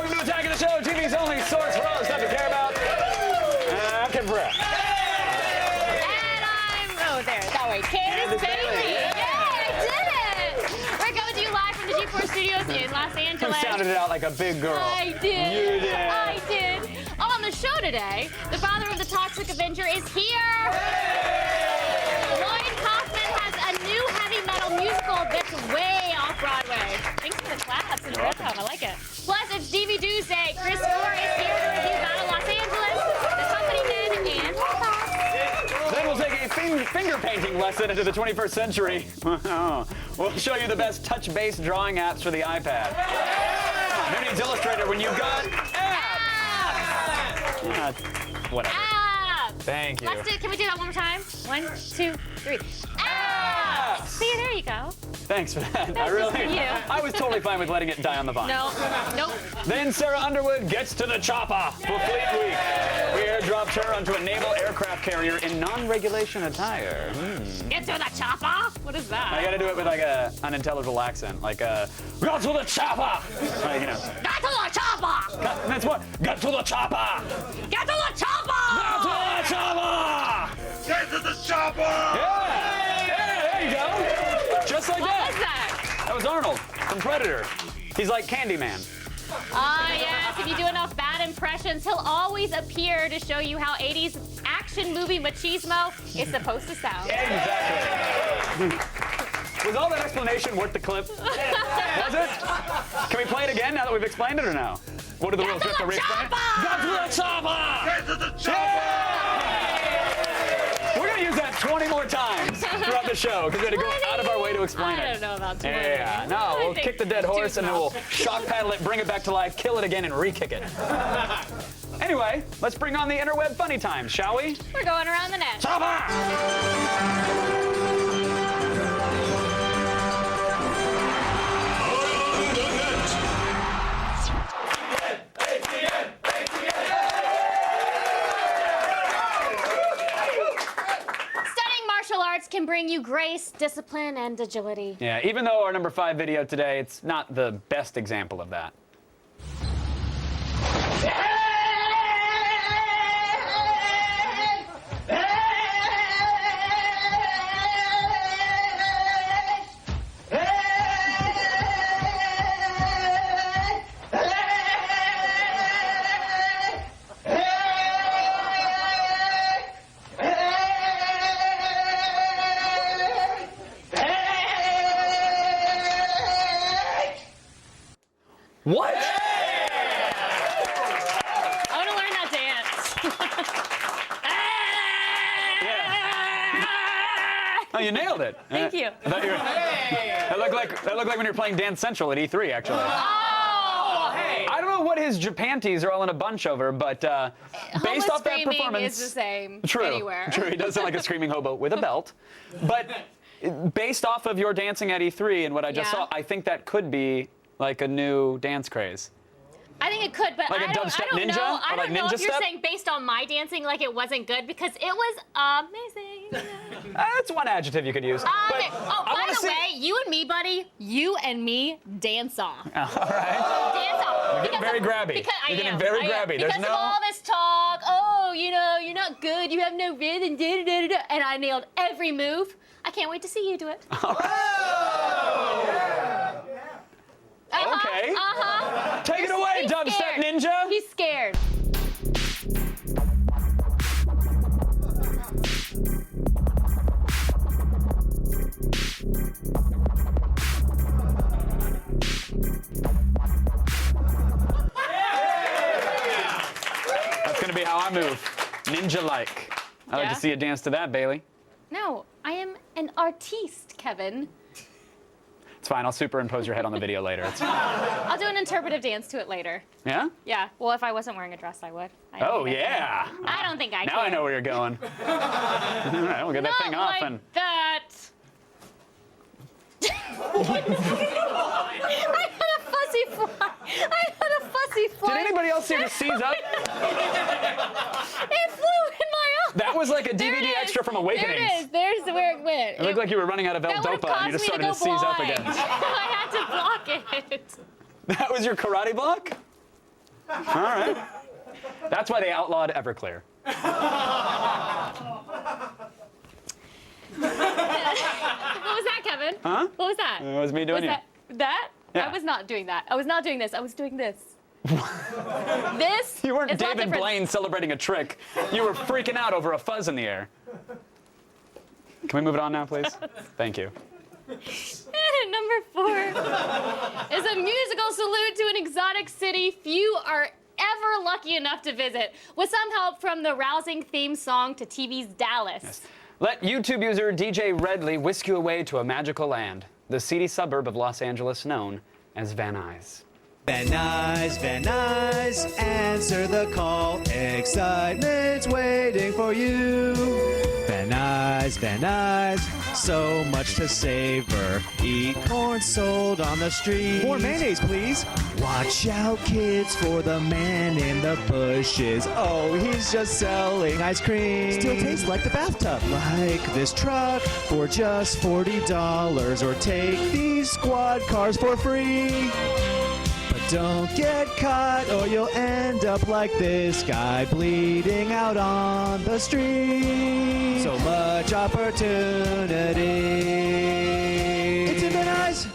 welcome to Attack of the Show, TV's only source for all the stuff you care about. I'm Kevin Brett. And I'm, that way, Candace Bailey. Yeah. Yay, I did it! We're coming to you live from the G4 Studios in Los You Angeles. sounded it out like a big girl. I did. You did. I did. On the show today, the father of the Toxic Avenger is here. Lloyd Kaufman has a new heavy metal musical that's way off Broadway. Thanks for the claps and rhythm. I like it. Plus, it's DVD Tuesday. Chris Moore is here to review Battle Los Angeles, The Company Men, and Then we'll take a finger painting lesson into the 21st century. We'll show you the best touch-based drawing apps for the iPad. Who needs Illustrator when you've got apps? Whatever. Abs. Thank you. Let's do. Can we do that one more time? 1, 2, 3. Abs. See, there you go. Thanks for that. That's just for you. I was totally fine with letting it die on the vine. No. Nope. Then Sarah Underwood gets to the chopper for Fleet Week. We airdropped her onto a naval aircraft carrier in non-regulation attire. Get to the chopper. What is that? I gotta do it with like a unintelligible accent, like got to the chopper. Like, you know. Get to the chopper. That's what. Get to the chopper. Get to the chopper. Get to the chopper. Get to the chopper! Yeah. There you go. Just like What that. was that? That was Arnold from Predator. He's like Candyman. Ah, yes. If you do enough bad impressions, he'll always appear to show you how 80s action movie machismo is supposed to sound. Exactly. Was all that explanation worth the clip? Was it? Can we play it again now that we've explained it or no? What are the rules? to We have to the re-explain it? chopper! Get to the chopper! Get to the chopper! We're gonna use that 20 more times throughout the show because we're gonna go out of our way to explain I it. don't know about 20. Yeah, no, I we'll think kick the dead horse and then we'll 2 shock paddle it, bring it back to life, kill it again, and re-kick it. Anyway, let's bring on the interweb funny times, shall we? We're going around the net. Chopper! Studying martial arts can bring you grace, discipline, and agility. Yeah, even though our number 5 video today, it's not the best example of that. What? I want to learn that dance. Oh, you nailed it. Thank you. I thought you were, that looked like when you were playing Dance Central at E3, actually. Oh, hey. I don't know what his Japanties are all in a bunch over, but based off that performance, is the same true, anywhere. true. He does sound like a screaming hobo with a belt, but based off of your dancing at E3 and what I just Yeah. saw, I think that could be like a new dance craze. I think it could, but Like a I don't dubstep know. ninja? I Or don't like know ninja if you're step? saying based on my dancing like it wasn't good because it was amazing. That's one adjective you could use. But By wanna the see- way, you and me, buddy, you and me dance off. all right. Dance off. You're getting very grabby. Because You're I getting am. very I am. grabby. There's Because no- of all this talk, oh, you know, you're not good, you have no rhythm, da-da-da-da-da, and I nailed every move. I can't wait to see you do it. Okay. Take it away, He's dubstep scared. ninja. He's scared. That's gonna be how I move, ninja-like. I'd like Yeah? to see you dance to that, Bailey. No, I am an artiste, Kevin. It's fine. I'll superimpose your head on the video later. It's, I'll do an interpretive dance to it later. yeah? Yeah. Well, if I wasn't wearing a dress, I would. I don't Oh, think I yeah. can. I don't think I Now can. I know where you're going. All right, we'll get that thing Not off. like And that. I had a fuzzy fly. I had a fuzzy fly. did anybody else see her seize up? It flew in my eye. That was like a There DVD it is. extra from Awakenings. There it is. There's where it went. It looked like you were running out of that would've L-Dopa and you just caused started me to to go seize up blind. again. I had to block it. That was your karate block? All right. That's why they outlawed Everclear. What was that, Kevin? Huh? What was that? It was me doing Was that? Yeah. I was not doing that. I was not doing this. I was doing this. This You weren't is not David different. Blaine celebrating a trick. You were freaking out over a fuzz in the air. Can we move it on now, please? Thank you. Number 4 is a musical salute to an exotic city few are ever lucky enough to visit, with some help from the rousing theme song to TV's Dallas. Let YouTube user DJ Redley whisk you away to a magical land, the seedy suburb of Los Angeles known as Van Nuys. Van Nuys, answer the call. Excitement's waiting for you. Van Nuys, so much to savor. Eat corn sold on the street. More mayonnaise, please. Watch out, kids, for the man in the bushes. Oh, he's just selling ice cream. Still tastes like the bathtub. Like this truck for just $40, or take these squad cars for free. But don't get caught or you'll end up like this guy bleeding out on the street. So much opportunity. It's in Van Nuys.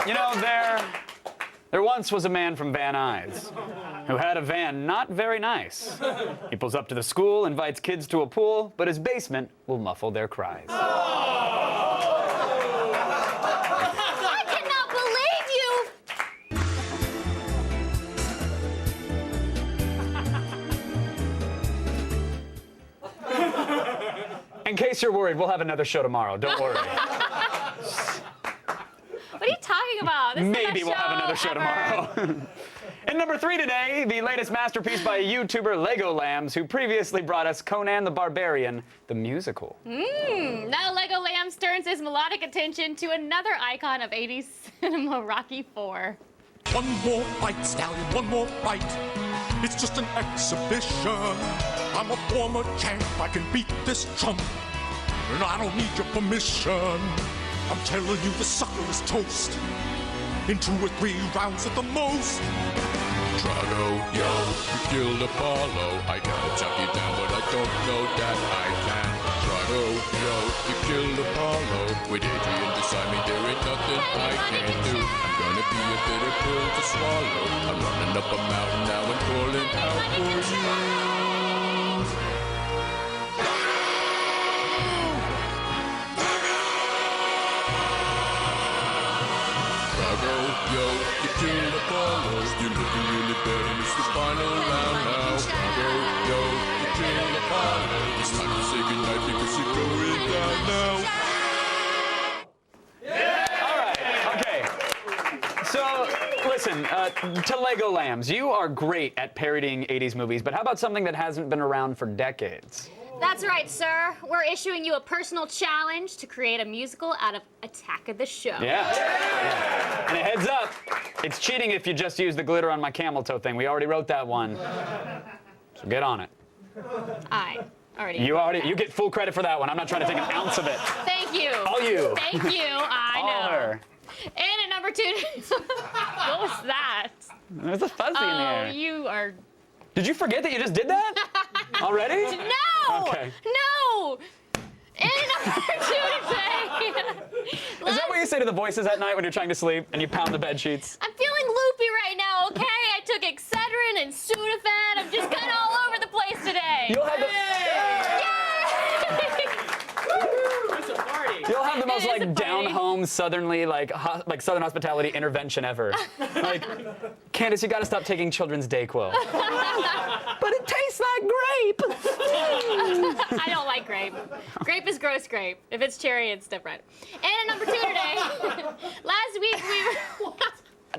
You know, there once was a man from Van Nuys who had a van not very nice. He pulls up to the school, invites kids to a pool, but his basement will muffle their cries. I cannot believe you! In case you're worried, we'll have another show tomorrow. Don't worry. What are you talking about? This is the Maybe best we'll have another show ever. tomorrow. In number 3 today, the latest masterpiece by YouTuber Lego Lambs, who previously brought us Conan the Barbarian, the musical. Now Lego Lambs turns his melodic attention to another icon of 80s cinema, Rocky IV. One more fight, Stallion, one more fight. It's just an exhibition. I'm a former champ, I can beat this chump. And I don't need your permission. I'm telling you, the sucker is toast. In 2 or 3 rounds at the most. Drago, yo, you killed Apollo. I can chop you down, but I don't know that I can. Drago, yo, you killed Apollo. With Adrian beside me, there ain't nothing I can do. I'm gonna be a bitter pill to swallow. I'm running up a mountain now and calling out for you. Drago, yo, you killed Apollo. You're looking really bad and it's the final round now. Drago, yo, you killed Apollo. It's time to say goodnight because you're going down now. All right, okay. So, listen, to Lego Lambs, you are great at parodying 80s movies, but how about something that hasn't been around for decades? That's right, sir. We're issuing you a personal challenge to create a musical out of Attack of the Show. Yeah. And a heads up, it's cheating if you just use the glitter on my camel toe thing. We already wrote that one. So get on it. I already. You get full credit for that one. I'm not trying to take an ounce of it. Thank you. All you. Thank you. I All know. her. And at number 2, what was that? There's a fuzzy in the Oh, air. you are. Did you forget that you just did that? Already? No! Okay. No! And at number 2 today. Is that what you say to the voices at night when you're trying to sleep and you pound the bed sheets? I'm feeling loopy right now, okay? I took Excedrin and Sudafed. I'm just kind of all over the place today. You'll have the, you'll have the most It is a like down party. home southernly like Southern hospitality intervention ever. Like, Candace, you got to stop taking children's Dayquil. But it tastes like grape. I don't like grape. Grape is gross grape. If it's cherry, it's different. And at number 2 today, last week we were...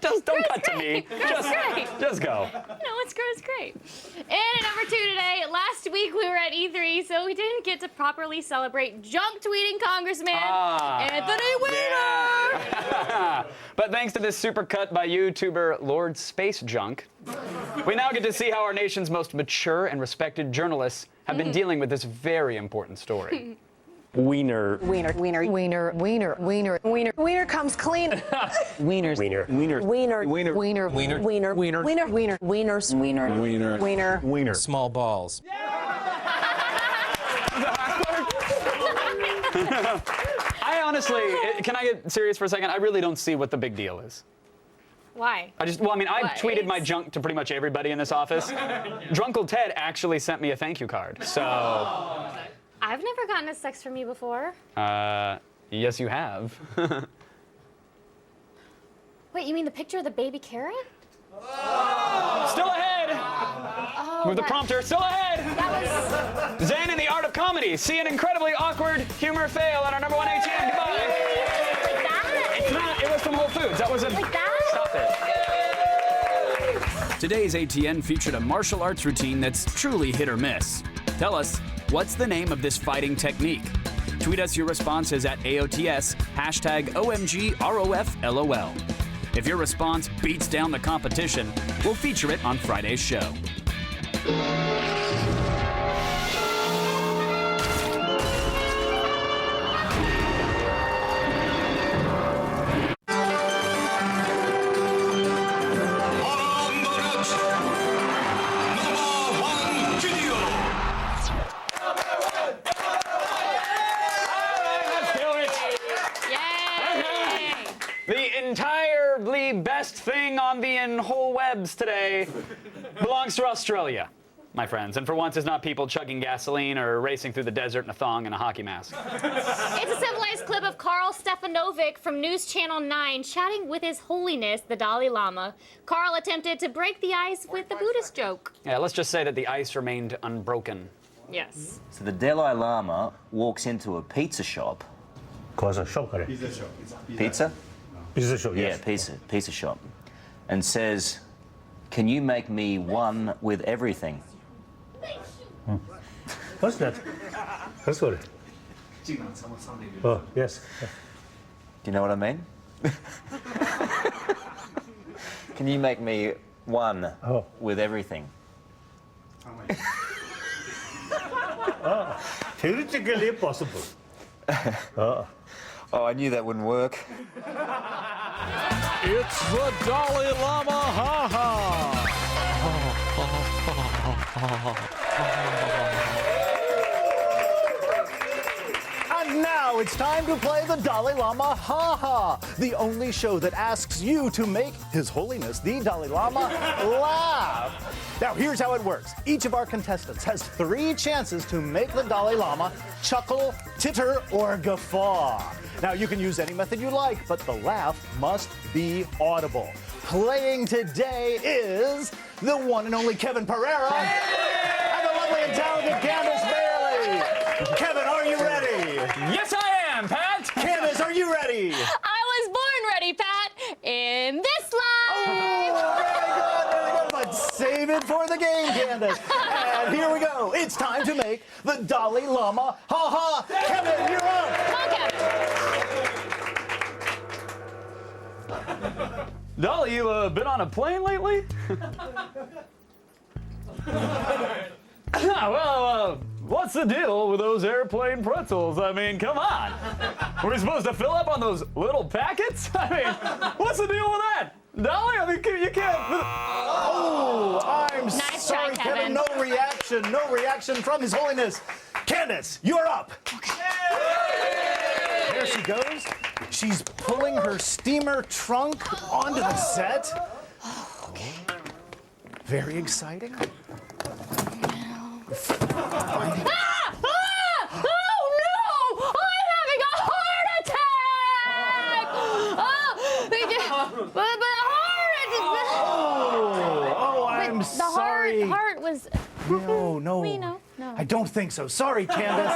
Just don't cut to grape. me. Gross grape. Just go. No, it's gross grape. And at number 2 today, last week we were at E3, so we didn't get to properly celebrate junk tweeting Congressman Anthony Weiner. Yeah. But thanks to this super cut by YouTuber Lord Space Junk, we now get to see how our nation's most mature and respected journalists have been dealing with this very important story. Wiener. Wiener. Wiener. Wiener, wiener, wiener, wiener. Wiener comes clean. Wieners. Wiener. Wiener. Wiener. Wiener. Wiener. Wiener. Wiener. Wiener. Wiener. Wiener. Wieners. Wiener. Wiener. Wiener. Wiener. Small balls. I honestly, can I get serious for a second? I really don't see what the big deal is. Why? I What? tweeted my It's- junk to pretty much everybody in this office. Drunkle Ted actually sent me a thank you card. So, I've never gotten a sex from you before. yes, you have. Wait, you mean the picture of the baby carrot? Still ahead. Move the that- prompter. Still ahead. That was Zen and the Art of Comedy. See an incredibly awkward humor fail at our number one ATM. Goodbye. like that. It's not. It was from Whole Foods. That wasn't. Like that? Stop it. Today's ATN featured a martial arts routine that's truly hit or miss. Tell us, what's the name of this fighting technique? Tweet us your responses at AOTS, #OMGROFLOL. If your response beats down the competition, we'll feature it on Friday's show. On the net, number one video. Let's do it. Yay! The entirely best thing on the whole webs today belongs to Australia, my friends. And for once, it's not people chugging gasoline or racing through the desert in a thong and a hockey mask. It's a civilized clip of Carl Stefanovic from News Channel 9 chatting with His Holiness, the Dalai Lama. Carl attempted to break the ice with the Buddhist joke. Yeah, let's just say that the ice remained unbroken. Yes. So the Dalai Lama walks into a pizza shop. Cosa shop kare. Pizza? Pizza shop. Yeah, pizza shop. And says, "Can you make me one with everything?" What's that? What's that? Oh, yes. Do you know what I mean? Can you make me one with everything? Theoretically possible. Oh, I knew that wouldn't work. It's the Dalai Lama. Ha ha. And now it's time to play the Dalai Lama Ha Ha, the only show that asks you to make His Holiness the Dalai Lama laugh. Now here's how it works. Each of our contestants has 3 chances to make the Dalai Lama chuckle, titter, or guffaw. Now you can use any method you like, but the laugh must be audible. Playing today is the one and only Kevin Pereira and the lovely and talented Candace Bailey. Kevin, are you ready? Yes, I am, Pat! Candace, are you ready? I was born ready, Pat, in this life. Oh, very good, but save it for the game, Candace. And here we go. It's time to make the Dalai Lama Ha Ha. Kevin, you're up. Come on, Kevin. Dolly, you been on a plane lately? Well, what's the deal with those airplane pretzels? I mean, come on. Were we supposed to fill up on those little packets? I mean, what's the deal with that? Dolly, I mean, you can't. Oh, I'm Nice sorry, try, Kevin. No reaction from His Holiness. Candace, you're up. There she goes. She's pulling her steamer trunk onto the set. Okay. Very exciting. Oh no! I'm having a heart attack! But I'm the sorry. heart was. No. We know. No. I don't think so. Sorry, Candace.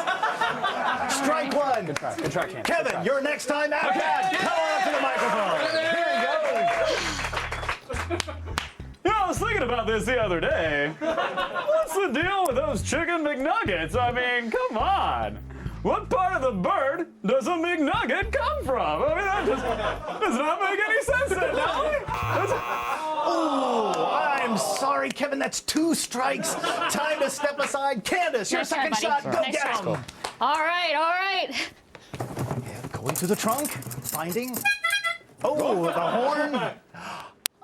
Strike one. Good try, Candace. Kevin, you're next time out. Pat, come on up to the microphone. Here you go. You know, I was thinking about this the other day. What's the deal with those chicken McNuggets? I mean, come on. What part of the bird does a McNugget come from? I mean, that just does not make any sense then, Dolly. Oh, I'm sorry, Kevin. That's 2 strikes. Time to step aside. Candace, your Nice try, second buddy. shot. Go Nice try. down. All right, all right. And going to the trunk, finding. Oh, the horn.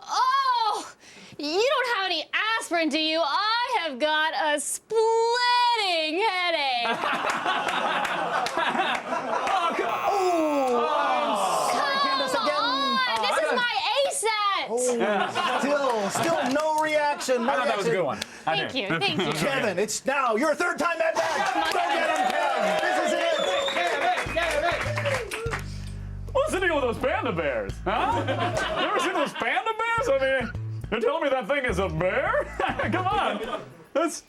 Oh, you don't have any aspirin, do you? I have got a splitting headache. Sorry, Candace, again. This is my ASAT. Still no reaction. No I thought that was a reaction. good one. Thank you, thank you. Kevin, it's now your third time at bat. Go get him, Kev. This is it. What's the deal with those panda bears? Huh? You ever seen those panda bears? I mean, you're telling me that thing is a bear? Come on. That's.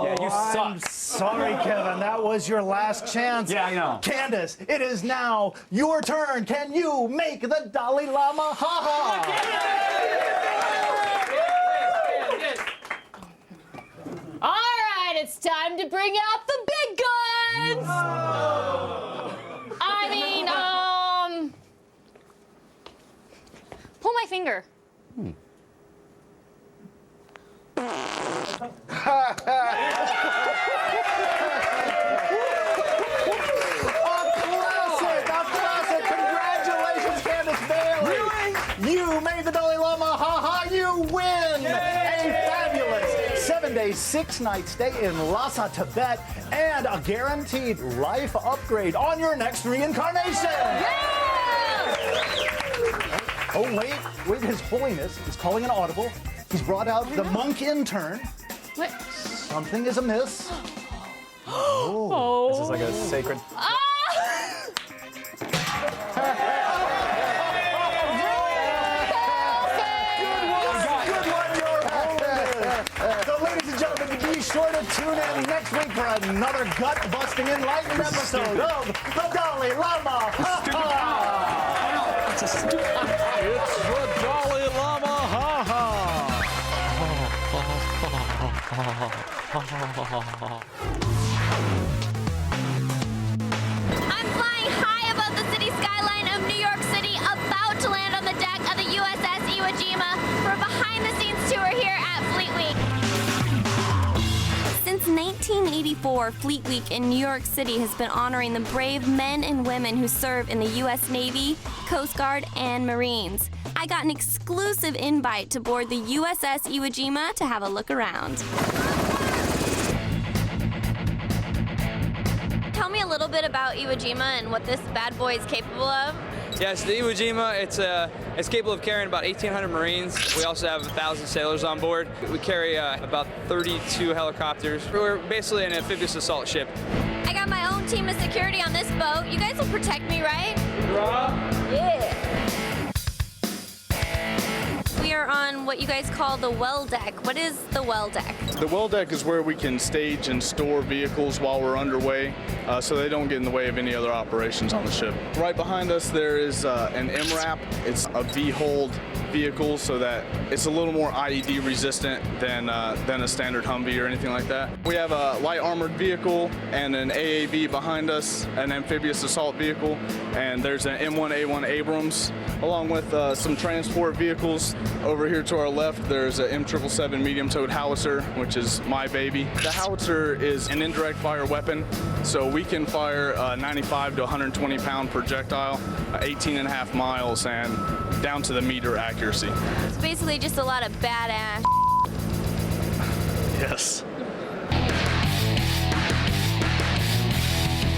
Yeah, you I'm suck. sorry, Kevin. That was your last chance. Yeah, I know. Candace, it is now your turn. Can you make the Dalai Lama ha-ha? All right, it's time to bring out the big guns. I mean, pull my finger. A classic. Congratulations, Candace Bailey. Really? You made the Dalai Lama ha-ha. You win a fabulous 7-day, 6-night stay in Lhasa, Tibet, and a guaranteed life upgrade on your next reincarnation. Oh, wait, His Holiness is calling an audible. He's brought out the monk intern. What? Something is amiss. Oh. This is like a sacred. So, ladies and gentlemen, be sure to tune in next week for another gut-busting, enlightening episode of the Dalai Lama. It's the Dalai Lama I'm flying high above the city skyline of New York City, about to land on the deck of the USS Iwo Jima for a behind-the-scenes tour here at Fleet Week. Since 1984, Fleet Week in New York City has been honoring the brave men and women who serve in the U.S. Navy, Coast Guard, and Marines. I got an exclusive invite to board the USS Iwo Jima to have a look around. Tell me a little bit about Iwo Jima and what this bad boy is capable of. Yes, the Iwo Jima, it's capable of carrying about 1,800 Marines. We also have 1,000 sailors on board. We carry about 32 helicopters. We're basically an amphibious assault ship. I got my own team of security on this boat. You guys will protect me, right? Yeah. We are on what you guys call the well deck. What is the well deck? The well deck is where we can stage and store vehicles while we're underway, so they don't get in the way of any other operations on the ship. Right behind us there is an MRAP. It's a V-hold vehicle, so that it's a little more IED resistant than a standard Humvee or anything like that. We have a light armored vehicle and an AAV behind us, an amphibious assault vehicle, and there's an M1A1 Abrams, along with some transport vehicles. Over here to our left, there's an M777 medium-towed howitzer, which is my baby. The howitzer is an indirect fire weapon, so we can fire a 95 to 120-pound projectile, 18.5 miles, and down to the meter accuracy. It's basically just a lot of badass. Yes.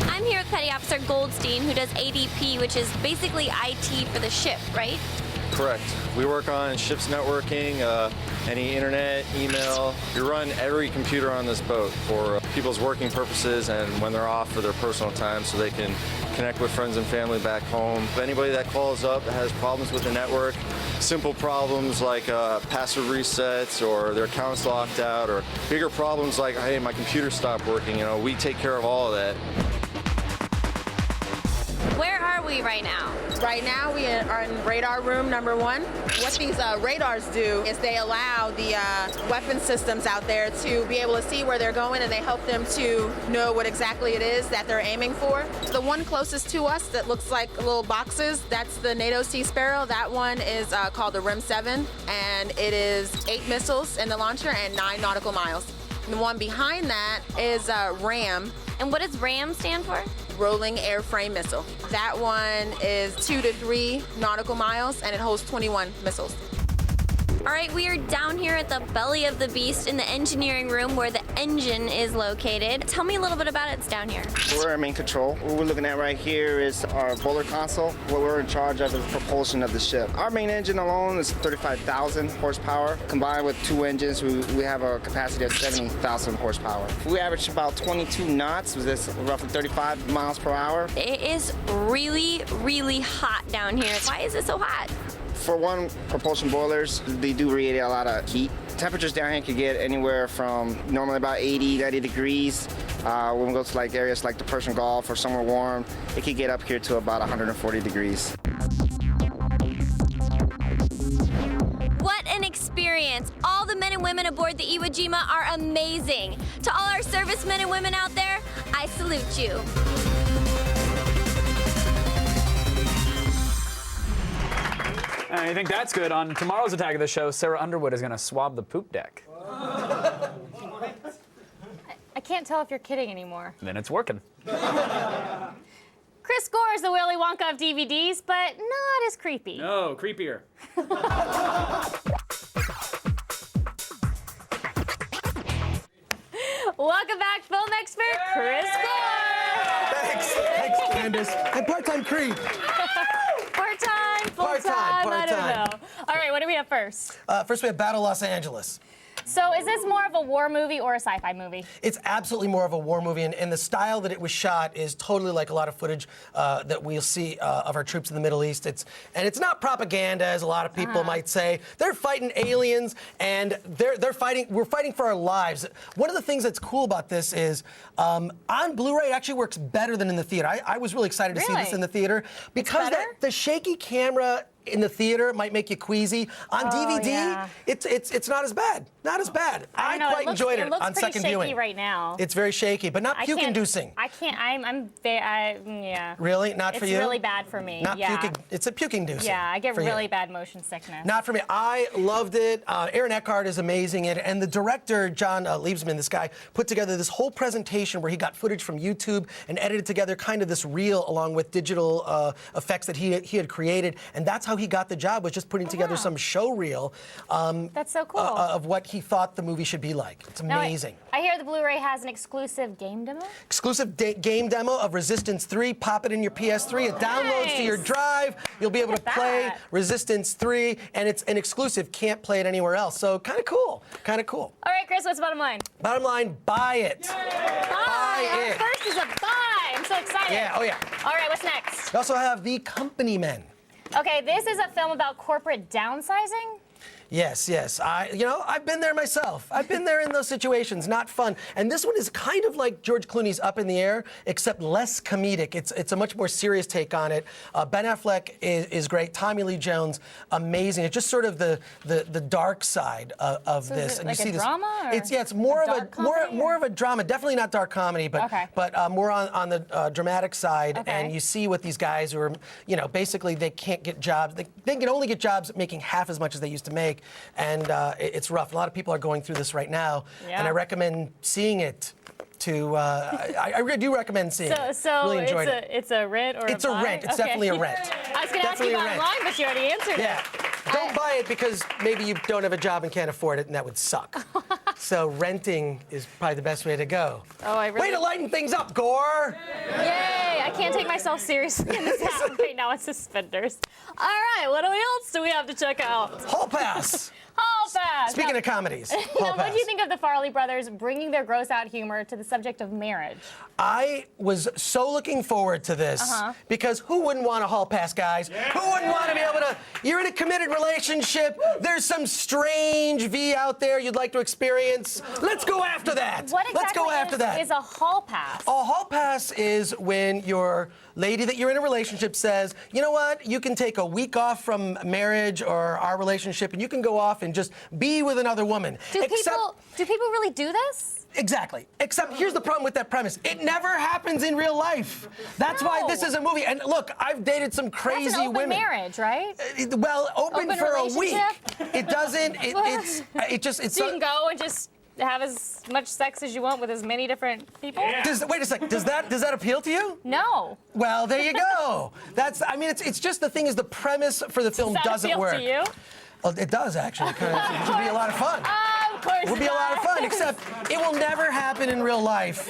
I'm here with Petty Officer Goldstein, who does ADP, which is basically IT for the ship, right? Correct. We work on ship's networking, any internet, email. We run every computer on this boat for people's working purposes and when they're off for their personal time so they can connect with friends and family back home. If anybody that calls up that has problems with the network, simple problems like password resets or their account's locked out, or bigger problems like, hey, my computer stopped working, we take care of all of that. Where are we right now? Right now, we are in radar room number 1. What these radars do is they allow the weapon systems out there to be able to see where they're going, and they help them to know what exactly it is that they're aiming for. The one closest to us that looks like little boxes, that's the NATO Sea Sparrow. That one is called the RIM-7, and it is 8 missiles in the launcher and 9 nautical miles. The one behind that is RAM, And what does RAM stand for? Rolling Airframe Missile. That one is 2 to 3 nautical miles, and it holds 21 missiles. All right, we are down here at the belly of the beast in the engineering room where the engine is located. Tell me a little bit about it. It's down here. We're in main control. What we're looking at right here is our boiler console. What we're in charge of is propulsion of the ship. Our main engine alone is 35,000 horsepower. Combined with 2 engines, we have a capacity of 70,000 horsepower. We average about 22 knots, which is roughly 35 miles per hour. It is really, really hot down here. Why is it so hot? For one, propulsion boilers, they do radiate a lot of heat. Temperatures down here can get anywhere from normally about 80, 90 degrees. When we go to like areas like the Persian Gulf or somewhere warm, it can get up here to about 140 degrees. What an experience. All the men and women aboard the Iwo Jima are amazing. To all our servicemen and women out there, I salute you. You think that's good? On tomorrow's Attack of the Show, Sarah Underwood is going to swab the poop deck. I can't tell if you're kidding anymore. Then it's working. Chris Gore is the Willy Wonka of DVDs, but not as creepy. No, creepier. Welcome back, film expert Chris Gore. Thanks, Candace. And part-time creep. Part-time, full-time, I don't know. All right, what do we have first? First, we have Battle Los Angeles. So is this more of a war movie or a sci-fi movie? It's absolutely more of a war movie, and the style that it was shot is totally like a lot of footage that we'll see of our troops in the Middle East. It's not propaganda, as a lot of people might say. They're fighting aliens, and they're fighting. We're fighting for our lives. One of the things that's cool about this is on Blu-ray it actually works better than in the theater. I was really excited to see this in the theater because the shaky camera in the theater might make you queasy. On DVD, it's not as bad. Not as bad. I quite enjoyed it on second viewing. It looks pretty shaky right now. It's very shaky, but not puke-inducing. I can't. Yeah. Really? Not for you? It's really bad for me. Not puking. It's a puke-inducing. Yeah, I get really bad motion sickness. Not for me. I loved it. Aaron Eckhart is amazing in it, and the director John Liebsman, this guy, put together this whole presentation where he got footage from YouTube and edited together kind of this reel along with digital effects that he had created, and that's how he got the job, was just putting together some show reel. That's so cool. Of what he thought the movie should be like. It's amazing. Now, I hear the Blu-ray has an exclusive game demo. Exclusive game demo of Resistance 3. Pop it in your PS3. It downloads to your drive. You'll be able to play Resistance 3, and it's an exclusive. Can't play it anywhere else. So kind of cool. Kind of cool. All right, Chris, what's bottom line? Bottom line, buy it. Buy it. First is a buy. I'm so excited. Yeah. Oh yeah. All right, what's next? We also have The Company Men. Okay, this is a film about corporate downsizing. Yes. I've been there myself. I've been there in those situations. Not fun. And this one is kind of like George Clooney's Up in the Air, except less comedic. It's a much more serious take on it. Ben Affleck is great. Tommy Lee Jones, amazing. It's just sort of the dark side of so this. Is it and like you see a this. drama? Or It's more of a drama. Definitely not dark comedy, but more on the dramatic side. Okay. And you see what these guys who are, basically they can't get jobs. They can only get jobs making half as much as they used to make. And it's rough. A lot of people are going through this right now, and I recommend seeing it. I do recommend seeing it. So really enjoyed it. It's a rent or it's a rent. It's definitely a rent. I was going to ask you about mine, but you already answered it. Don't buy it because maybe you don't have a job and can't afford it, and that would suck. So renting is probably the best way to go. Oh, I really. Way to lighten things up, Gore! Yay! I can't take myself seriously in this house right now in suspenders. All right, what else do we have to check out? Hall Pass. Hall Pass. Speaking of comedies, what do you think of the Farley brothers bringing their gross-out humor to the subject of marriage? I was so looking forward to this because who wouldn't want a Hall Pass, guys? Who wouldn't want to be able to? You're in a committed relationship. There's some strange V out there you'd like to experience. Let's go after that. What exactly Let's go after that. is a Hall Pass? A Hall Pass is when your lady that you're in a relationship says, you know what, you can take a week off from marriage or our relationship and you can go off and just be with another woman. Do people really do this? Exactly. Except here's the problem with that premise. It never happens in real life. That's why this is a movie. And look, I've dated some crazy That's an open women. marriage, right? Well, open for a week. relationship? It doesn't. It's So you can go and just have as much sex as you want with as many different people? Wait a sec. Does that appeal to you? No. Well, there you go. I mean, it's just the thing is the premise for the film Does that doesn't appeal work. to you? Well, it does actually. Kind of. It would be a lot of fun. Of course. It would be a lot of fun, except it will never happen in real life.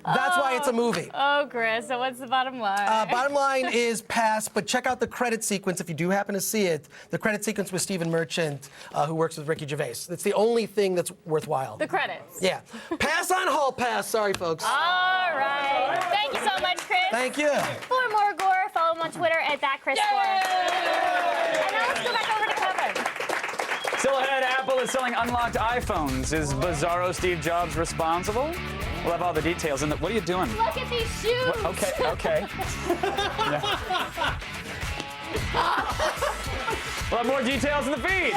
That's why it's a movie. Oh, Chris, so what's the bottom line? Bottom line is pass, but check out the credit sequence if you do happen to see it. The credit sequence with Stephen Merchant, who works with Ricky Gervais. That's the only thing that's worthwhile. The credits. Yeah. Pass on hall pass. Sorry, folks. All right. Thank you so much, Chris. Thank you. For more gore, follow him on Twitter at @ThatChrisGore. And now let's go back over to Kevin. Still ahead, Apple is selling unlocked iPhones. Is Bizarro Steve Jobs responsible? We'll have all the details. What are you doing? Look at these shoes. Okay. Yeah. We'll have more details in the feed.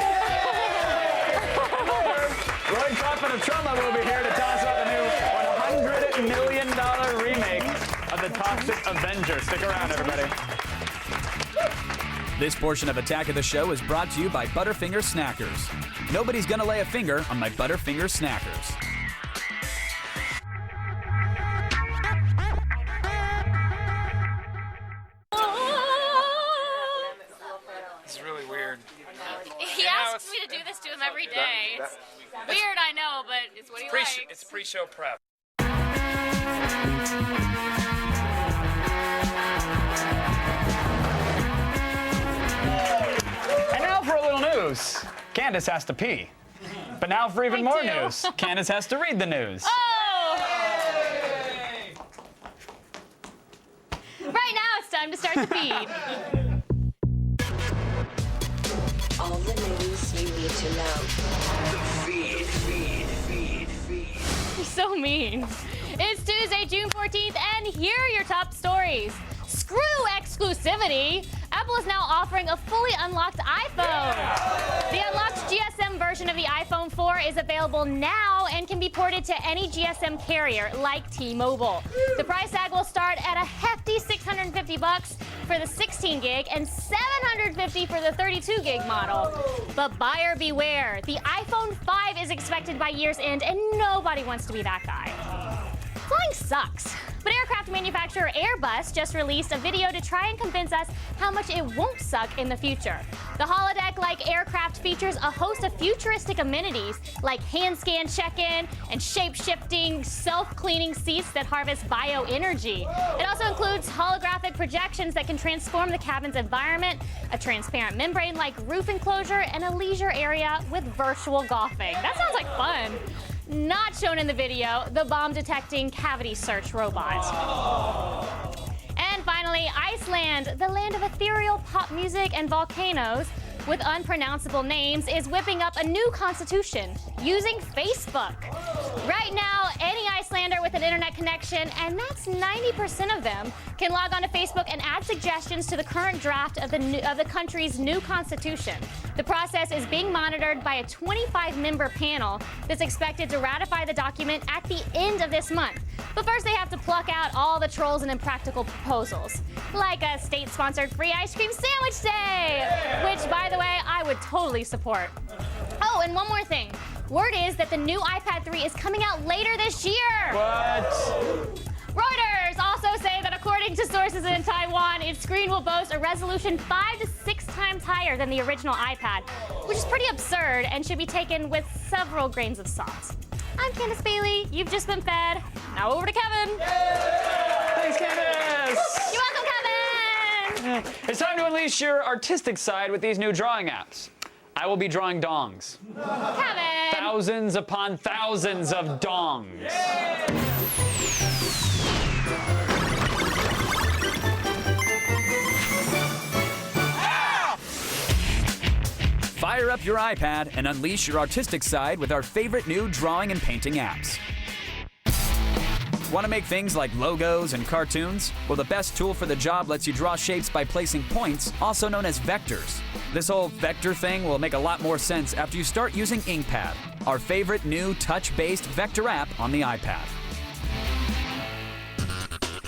Roy Kopp and Trumba will be here to tell us about the new $100 million remake of The Toxic Avenger. Stick around, everybody. This portion of Attack of the Show is brought to you by Butterfinger Snackers. Nobody's gonna lay a finger on my Butterfinger Snackers. This is really weird. He asks me to do this to him every day. It's weird, I know, but it's what he likes. It's pre-show prep. And now for a little news. Candace has to pee. But now for even more news. Candace has to read the news. Oh! Right now it's time to start the feed. All the news you need to know. The feed. You're so mean. It's Tuesday, June 14th, and here are your top stories. Screw exclusivity. Apple is now offering a fully unlocked iPhone. The unlocked GSM version of the iPhone 4 is available now and can be ported to any GSM carrier like T-Mobile. The price tag will start at a hefty $650 for the 16 gig and $750 for the 32 gig model. But buyer beware. The iPhone 5 is expected by year's end and nobody wants to be that guy. Flying sucks. But aircraft manufacturer Airbus just released a video to try and convince us how much it won't suck in the future. The holodeck-like aircraft features a host of futuristic amenities like hand scan check-in and shape-shifting, self-cleaning seats that harvest bioenergy. It also includes holographic projections that can transform the cabin's environment, a transparent membrane-like roof enclosure, and a leisure area with virtual golfing. That sounds like fun. Not shown in the video, the bomb-detecting cavity search robot. And finally, Iceland, the land of ethereal pop music and volcanoes with unpronounceable names, is whipping up a new constitution using Facebook. Right now, any Icelander with an internet connection, and that's 90% of them, can log on to Facebook and add suggestions to the current draft of the country's new constitution. The process is being monitored by a 25-member panel that's expected to ratify the document at the end of this month. But first, they have to pluck out all the trolls and impractical proposals, like a state-sponsored free ice cream sandwich day, which, by the way, I would totally support. Oh, and one more thing. Word is that the new iPad 3 is coming out later this year. What? Reuters also say that according to sources in Taiwan, its screen will boast a resolution 5 to 6 times higher than the original iPad, which is pretty absurd and should be taken with several grains of salt. I'm Candace Bailey. You've just been fed. Now over to Kevin. Thanks, Candace. You're welcome, Kevin. It's time to unleash your artistic side with these new drawing apps. I will be drawing dongs. Kevin. Thousands upon thousands of dongs. Fire up your iPad and unleash your artistic side with our favorite new drawing and painting apps. Want to make things like logos and cartoons? Well, the best tool for the job lets you draw shapes by placing points, also known as vectors. This whole vector thing will make a lot more sense after you start using InkPad, our favorite new touch-based vector app on the iPad.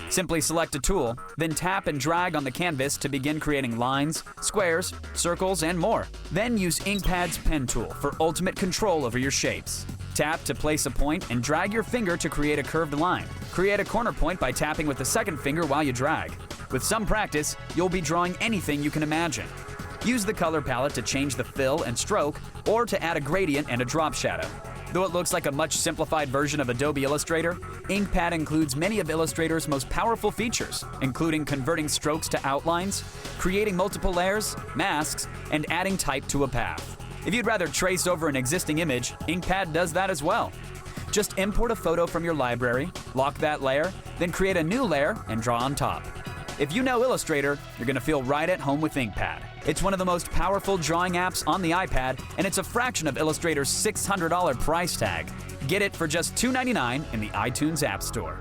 Simply select a tool, then tap and drag on the canvas to begin creating lines, squares, circles, and more. Then use InkPad's pen tool for ultimate control over your shapes. Tap to place a point and drag your finger to create a curved line. Create a corner point by tapping with the second finger while you drag. With some practice, you'll be drawing anything you can imagine. Use the color palette to change the fill and stroke, or to add a gradient and a drop shadow. Though it looks like a much simplified version of Adobe Illustrator, InkPad includes many of Illustrator's most powerful features, including converting strokes to outlines, creating multiple layers, masks, and adding type to a path. If you'd rather trace over an existing image, InkPad does that as well. Just import a photo from your library, lock that layer, then create a new layer and draw on top. If you know Illustrator, you're going to feel right at home with InkPad. It's one of the most powerful drawing apps on the iPad, and it's a fraction of Illustrator's $600 price tag. Get it for just $2.99 in the iTunes App Store.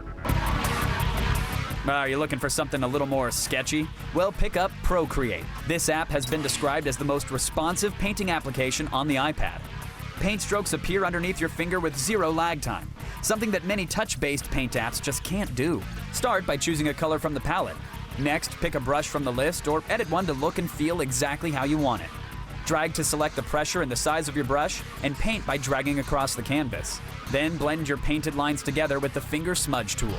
Are you looking for something a little more sketchy? Well, pick up Procreate. This app has been described as the most responsive painting application on the iPad. Paint strokes appear underneath your finger with zero lag time, something that many touch-based paint apps just can't do. Start by choosing a color from the palette. Next, pick a brush from the list or edit one to look and feel exactly how you want it. Drag to select the pressure and the size of your brush, and paint by dragging across the canvas. Then blend your painted lines together with the finger smudge tool.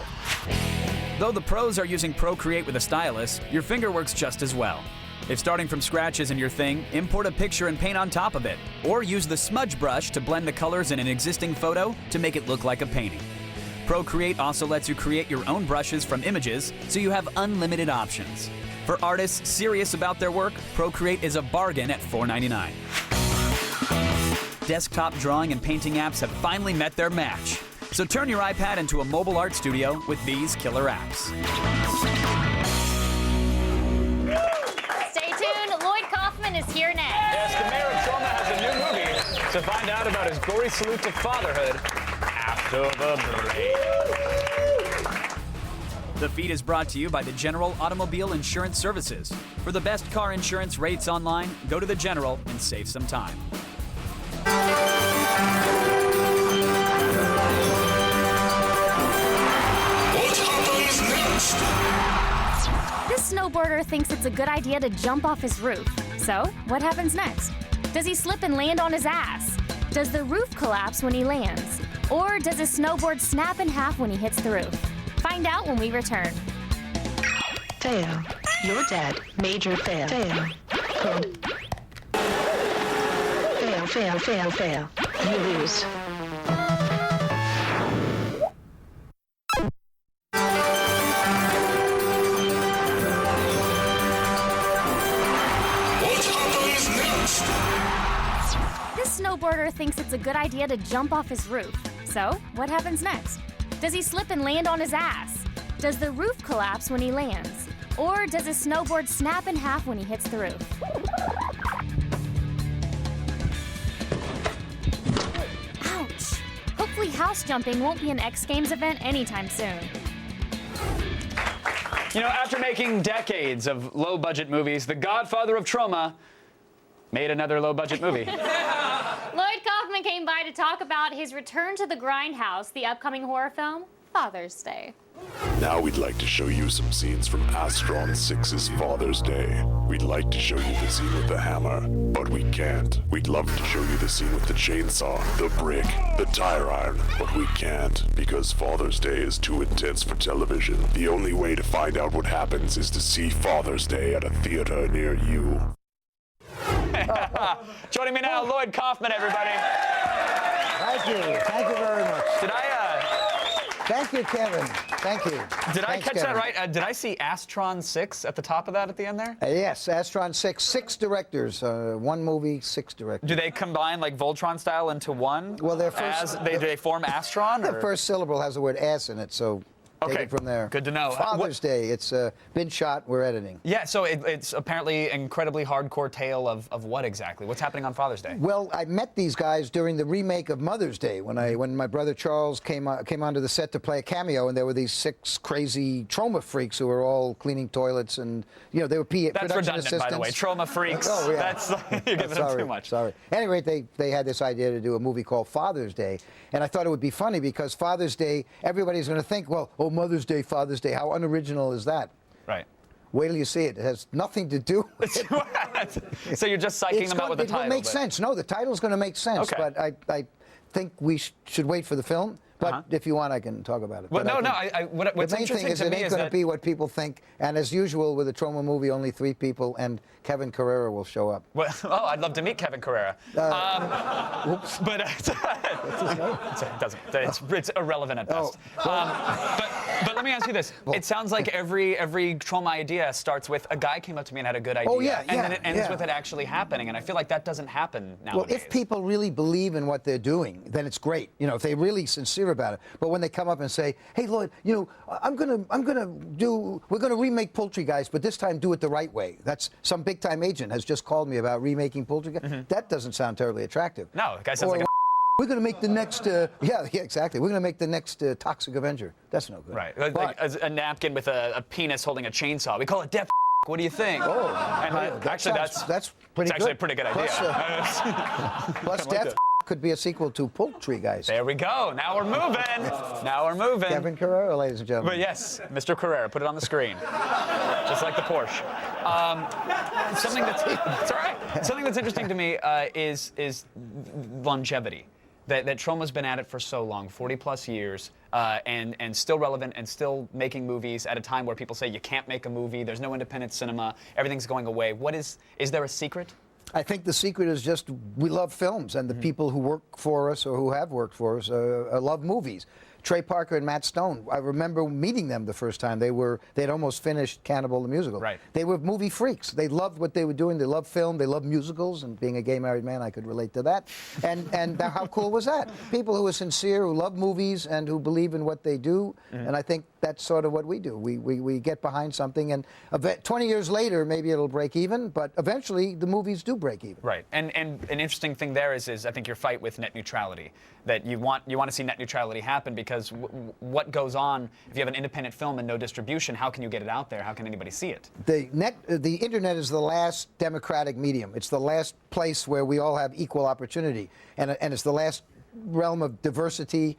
Though the pros are using Procreate with a stylus, your finger works just as well. If starting from scratch isn't your thing, import a picture and paint on top of it, or use the smudge brush to blend the colors in an existing photo to make it look like a painting. Procreate also lets you create your own brushes from images, so you have unlimited options. For artists serious about their work, Procreate is a bargain at $4.99. Desktop drawing and painting apps have finally met their match. So turn your iPad into a mobile art studio with these killer apps. Stay tuned. Lloyd Kaufman is here next. Yes, the mayor of Troma has a new movie to find out about his gory salute to fatherhood after the break. The feed is brought to you by the General Automobile Insurance Services. For the best car insurance rates online, go to the General and save some time. This snowboarder thinks it's a good idea to jump off his roof. So, what happens next? Does he slip and land on his ass? Does the roof collapse when he lands? Or does his snowboard snap in half when he hits the roof? Find out when we return. Fail. You're dead. Major fail. Fail. Good. Fail, fail, fail, fail. You lose. This snowboarder thinks it's a good idea to jump off his roof. So, what happens next? Does he slip and land on his ass? Does the roof collapse when he lands? Or does his snowboard snap in half when he hits the roof? Ouch! Hopefully house jumping won't be an X Games event anytime soon. You know, after making decades of low-budget movies, the godfather of Troma made another low-budget movie. Lloyd Kaufman came by to talk about his return to the Grindhouse, the upcoming horror film, Father's Day. Now we'd like to show you some scenes from Astron 6's Father's Day. We'd like to show you the scene with the hammer, but we can't. We'd love to show you the scene with the chainsaw, the brick, the tire iron, but we can't, because Father's Day is too intense for television. The only way to find out what happens is to see Father's Day at a theater near you. Joining me now, Lloyd Kaufman, everybody. Thank you. Thank you very much. Did Thank you, Kevin. Thank you. Did I Thanks, catch Kevin. that right? Did I see Astron 6 at the top of that at the end there? Yes, Astron 6. 6 directors. One movie, 6 directors. Do they combine like Voltron style into one? Well, their first. Do they form Astron? The or? first syllable has the word ass in it, so take Okay, it from there. good to know. Father's Day. It's been shot. We're editing. Yeah, so it's apparently an incredibly hardcore tale of what exactly? What's happening on Father's Day? Well, I met these guys during the remake of Mother's Day when my brother Charles came onto the set to play a cameo, and there were these 6 crazy trauma freaks who were all cleaning toilets, and you know they were That's production redundant, assistants. by the way. Trauma freaks. Oh, yeah. That's you're giving them too much. Sorry. Anyway, they had this idea to do a movie called Father's Day, and I thought it would be funny because Father's Day, everybody's going to think, well, oh, Mother's Day, Father's Day. How unoriginal is that? Right. Wait till you see it. It has nothing to do with it. So you're just psyching them out with the title. It will make sense. No, the title's going to make sense. Okay. But think we should wait for the film. But if you want, I can talk about it. Well, But no, I think what's the main interesting thing is to it me ain't is going to that be what people think. And as usual with a Troma movie, only 3 people, and Kevin Carrera will show up. Well, oh, I'd love to meet Kevin Carrera. Oops. But it's irrelevant at best. But let me ask you this: it sounds like every Troma idea starts with a guy came up to me and had a good idea, Oh, yeah, and then it ends yeah. with it actually happening. And I feel like that doesn't happen nowadays. Well, if people really believe in what they're doing, then it's great. You know, if they're really sincere about it. But when they come up and say, "Hey, Lloyd, you know, we're gonna remake Poultry Guys, but this time do it the right way." That's some big-time agent has just called me about remaking Poultry Guys. That doesn't sound terribly attractive. No, the guy sounds like we're going to make the next, yeah, exactly. We're going to make the next Toxic Avenger. That's no good. right, like a napkin with a penis holding a chainsaw. We call it Death. What do you think? Oh, and actually, that's pretty it's actually good. a pretty good idea. Plus, Death could be a sequel to Poultry Guys. There we go. Now we're moving. Now we're moving. Kevin Carrera, ladies and gentlemen. But yes, Mr. Carrera, put it on the screen, just like the Porsche. Something that's it's all right. Something that's interesting to me is longevity. That Troma's been at it for so long, 40+ years, and still relevant and still making movies at a time where people say you can't make a movie, there's no independent cinema, everything's going away. Is there a secret? I think the secret is just we love films, and the people who work for us or who have worked for us love movies. Trey Parker and Matt Stone, I remember meeting them the first time. They'd almost finished Cannibal the Musical. Right. They were movie freaks. They loved what they were doing. They loved film. They loved musicals. And being a gay married man, I could relate to that. And how cool was that? People who are sincere, who love movies, and who believe in what they do. And I think that's sort of what we do. We get behind something, and 20 years later, maybe it'll break even, but eventually the movies do break even. Right. And an interesting thing there is I think your fight with net neutrality. That you want to see net neutrality happen because what goes on if you have an independent film and no distribution? How can you get it out there? How can anybody see it? The internet is the last democratic medium. It's the last place where we all have equal opportunity, and it's the last realm of diversity.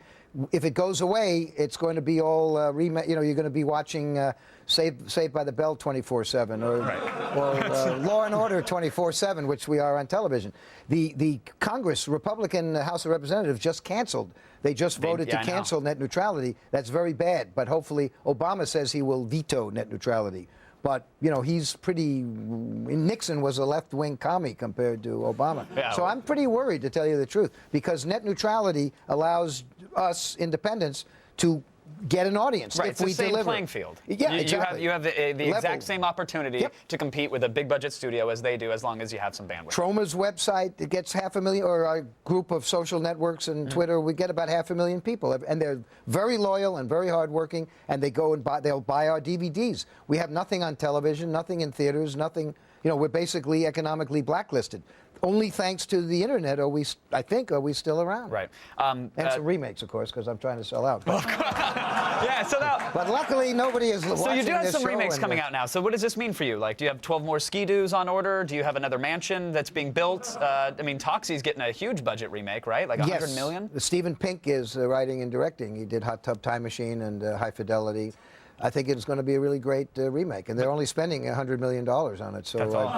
If it goes away, it's going to be all you're going to be watching Saved by the Bell 24/7 or Law and Order 24/7, which we are on television. The Congress, Republican House of Representatives, just canceled. They just voted to cancel net neutrality. That's very bad. But hopefully, Obama says he will veto net neutrality. But, you know, he's pretty... Nixon was a left-wing commie compared to Obama. Yeah, so I'm pretty worried, to tell you the truth, because net neutrality allows us, independents, to get an audience Right, if it's the we same deliver. playing field. Yeah, exactly. You have the Level. exact same opportunity Yep. to compete with a big-budget studio as they do, as long as you have some bandwidth. Troma's website, it gets 500,000, or our group of social networks and Twitter, we get about 500,000 people, and they're very loyal and very hardworking, and they'll buy our DVDs. We have nothing on television, nothing in theaters, nothing. You know, we're basically economically blacklisted. Only thanks to the internet are we still around. Right. And some remakes, of course, because I'm trying to sell out. Yeah, so now... But luckily, nobody is watching So you do have this some show remakes and, coming out now. So what does this mean for you? Like, do you have 12 more Ski-Doos on order? Do you have another mansion that's being built? I mean, Toxie's getting a huge budget remake, right? Like $100 million? Stephen Pink is writing and directing. He did Hot Tub Time Machine and High Fidelity. I think it's going to be a really great remake, and they're only spending $100 million on it. So That's all.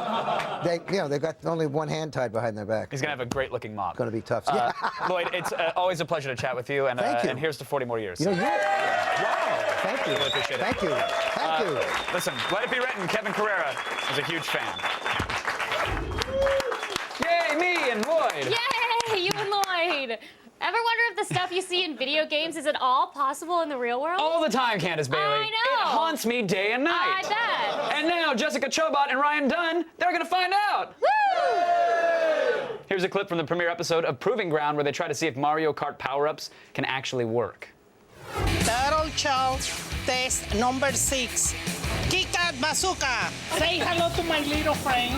they've got only one hand tied behind their back. He's going to have a great-looking mop. Going to be tough. Lloyd, it's always a pleasure to chat with you, and Thank you. And here's to 40 more years. You know, wow. Thank you. Really appreciate it. Thank you. Thank you. Listen, let it be written, Kevin Carrera is a huge fan. Yay, me and Lloyd. Yay, you and Lloyd. Ever wonder if the stuff you see in video games is at all possible in the real world? All the time, Candace Bailey. I know. It haunts me day and night. I bet. And now Jessica Chobot and Ryan Dunn, they're going to find out. Woo! Here's a clip from the premiere episode of Proving Ground where they try to see if Mario Kart power-ups can actually work. Turtle Chow, test number 6. Kick out bazooka. Say hello to my little friend.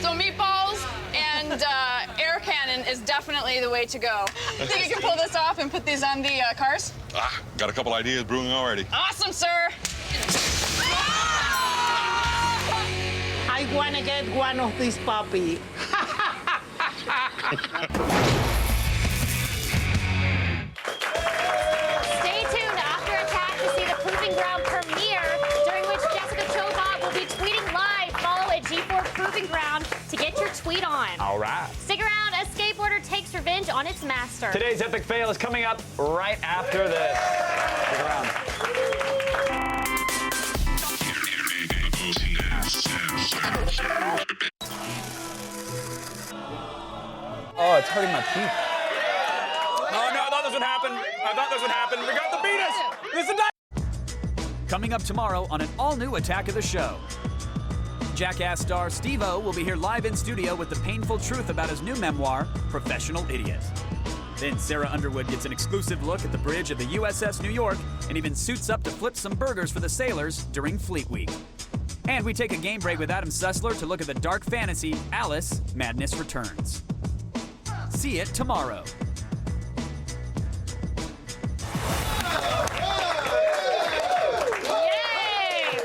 So meatballs and air cannon is definitely the way to go. Think you can pull this off and put these on the cars? Got a couple ideas brewing already. Awesome, sir. I want to get one of these puppy. Stay tuned after Attack to see the Proving Ground premiere, during which Proving Ground to get your tweet on. All right. Stick around as skateboarder takes revenge on its master. Today's epic fail is coming up right after this. Stick around. Oh, it's hurting my teeth. Oh no, I thought this would happen. We got the beat us. This is Coming up tomorrow on an all-new Attack of the Show. Jackass star Steve-O will be here live in studio with the painful truth about his new memoir, Professional Idiot. Then Sarah Underwood gets an exclusive look at the bridge of the USS New York and even suits up to flip some burgers for the sailors during Fleet Week. And we take a game break with Adam Sussler to look at the dark fantasy Alice: Madness Returns. See it tomorrow.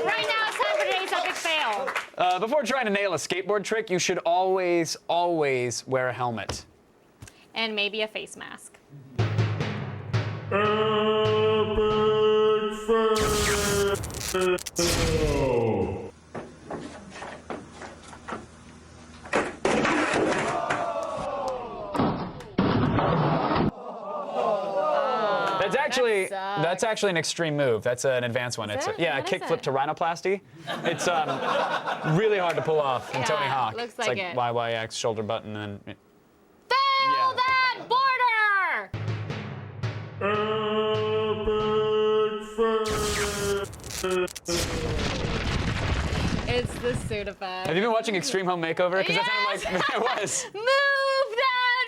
Right now it's time for today's epic fail. Before trying to nail a skateboard trick, you should always, always wear a helmet. And maybe a face mask. That's actually an extreme move. That's an advanced one. It's it? yeah, a What is kickflip it? to rhinoplasty. It's really hard to pull off in Yeah, Tony Hawk. looks it's like it. YYX shoulder button and then. Fail that border! It's the suit effect. Have you been watching Extreme Home Makeover? Because Yes! that sounded like it was. Move that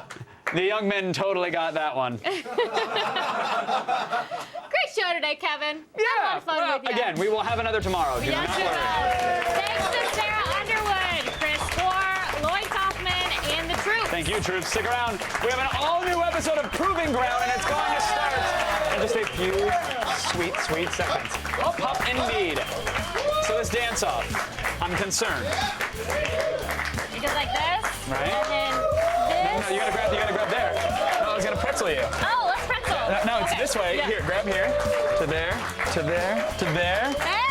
butt! The young men totally got that one. Great show today, Kevin. Had a lot of fun Well, with you. again, we will have another tomorrow. Do Yes, not we worry. will. Thanks to Sarah Underwood, Chris Moore, Lloyd Kaufman, and the Troops. Thank you, troops. Stick around. We have an all-new episode of Proving Ground, and it's going to start in just a few sweet, sweet seconds. Oh, pop indeed. So this dance-off, I'm concerned. You just like this, Right? and then this. No, you gotta grab there. No, I was gonna pretzel you. Oh, let's pretzel. No, it's Okay. this way. Yeah. Here, grab here. To there, to there, to there. Hey!